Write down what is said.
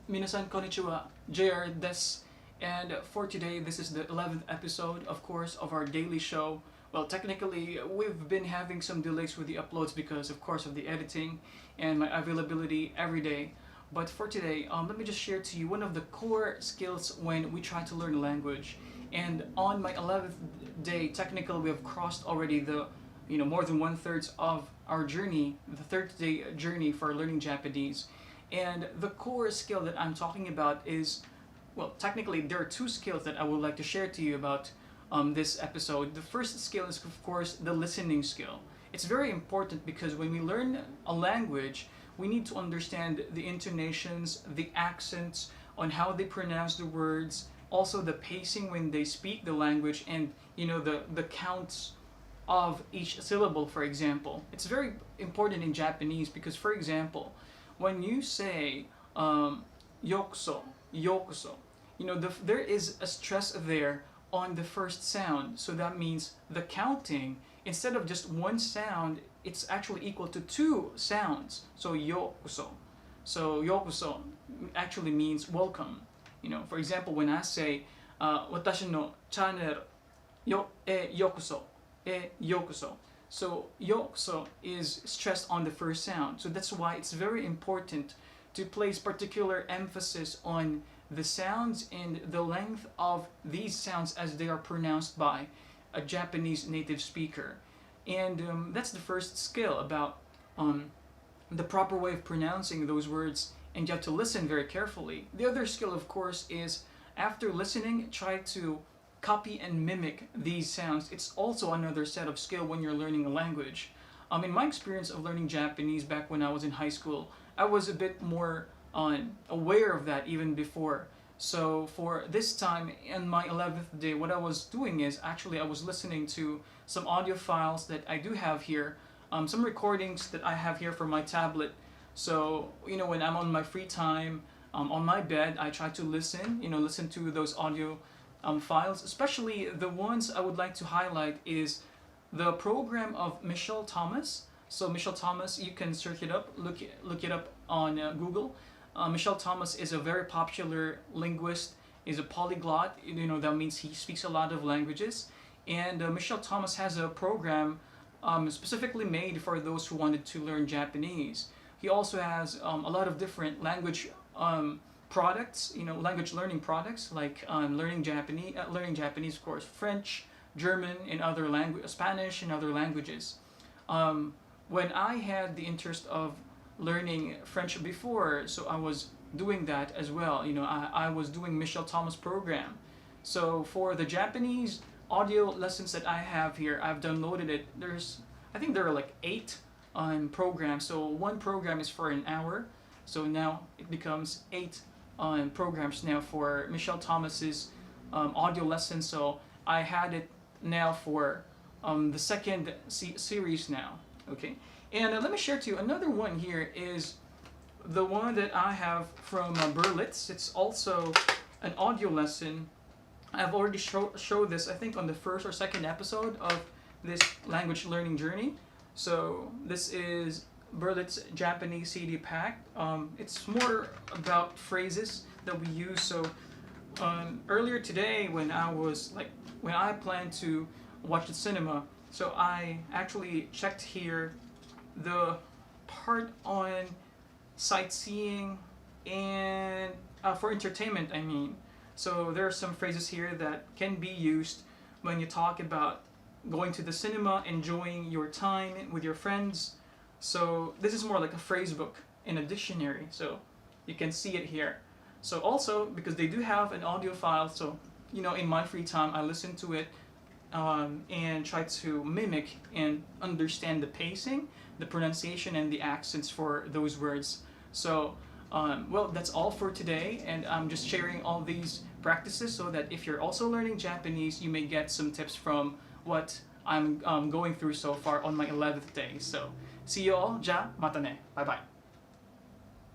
Minasan konnichiwa, JR des. And for today, this is the 11th episode, of course, of our daily show. Well, technically, we've been having some delays with the uploads because, of course, of the editing and my availability every day. But for today, let me just share to you one of the core skills when we try to learn a language. And on my 11th day, technically, we have crossed already the more than 1/3 of our journey, the third day journey for learning Japanese. And the core skill that I'm talking about is, well, technically there are two skills that I would like to share to you about this episode. The first skill is, of course, the listening skill. It's very important because when we learn a language, we need to understand the intonations, the accents, on how they pronounce the words, also the pacing when they speak the language, and the counts of each syllable, for example. It's very important in Japanese because, for example, when you say yokuso, yokuso, there is a stress there on the first sound. So that means the counting, instead of just one sound, it's actually equal to two sounds. So yokuso. So yokuso actually means welcome. For example, when I say watashi no channel yokuso, yokuso. So yokuso is stressed on the first sound. So that's why it's very important to place particular emphasis on the sounds and the length of these sounds as they are pronounced by a Japanese native speaker. And that's the first skill about the proper way of pronouncing those words, and you have to listen very carefully. The other skill, of course, is after listening, try to copy and mimic these sounds. It's also another set of skill when you're learning a language. In my experience of learning Japanese back when I was in high school, I was a bit more aware of that even before. So for this time, in my 11th day, what I was doing is actually I was listening to some audio files that I do have here, some recordings that I have here for my tablet. So when I'm on my free time, on my bed, I try to listen to those audio files. Especially the ones I would like to highlight is the program of Michelle Thomas. So Michelle Thomas, you can search it up, look it up on Google. Michelle Thomas is a very popular linguist, is a polyglot. That means he speaks a lot of languages. And Michelle Thomas has a program specifically made for those who wanted to learn Japanese. He also has a lot of different language products, language learning products, like learning Japanese, of course, French, German, and other Spanish and other languages. When I had the interest of learning French before, so I was doing that as well. I was doing Michelle Thomas program. So for the Japanese audio lessons that I have here, I've downloaded it. I think there are like 8 programs. So one program is for an hour. So now it becomes 8 programs now for Michelle Thomas's audio lessons. So I had it now for the second series now. Okay, and let me share to you another one. Here is the one that I have from Berlitz. It's also an audio lesson. I've already showed this, I think, on the first or second episode of this language learning journey. So this is Berlitz Japanese CD pack. It's more about phrases that we use. So earlier today, when I planned to watch the cinema, so I actually checked here the part on sightseeing and for entertainment, I mean. So there are some phrases here that can be used when you talk about going to the cinema, enjoying your time with your friends. So this is more like a phrase book in a dictionary, so you can see it here. So also, because they do have an audio file, so in my free time I listen to it and try to mimic and understand the pacing, the pronunciation, and the accents for those words. So well, that's all for today, and I'm just sharing all these practices so that if you're also learning Japanese, you may get some tips from what I'm going through so far on my 11th day. So see you all. Ja, mata ne. Bye bye.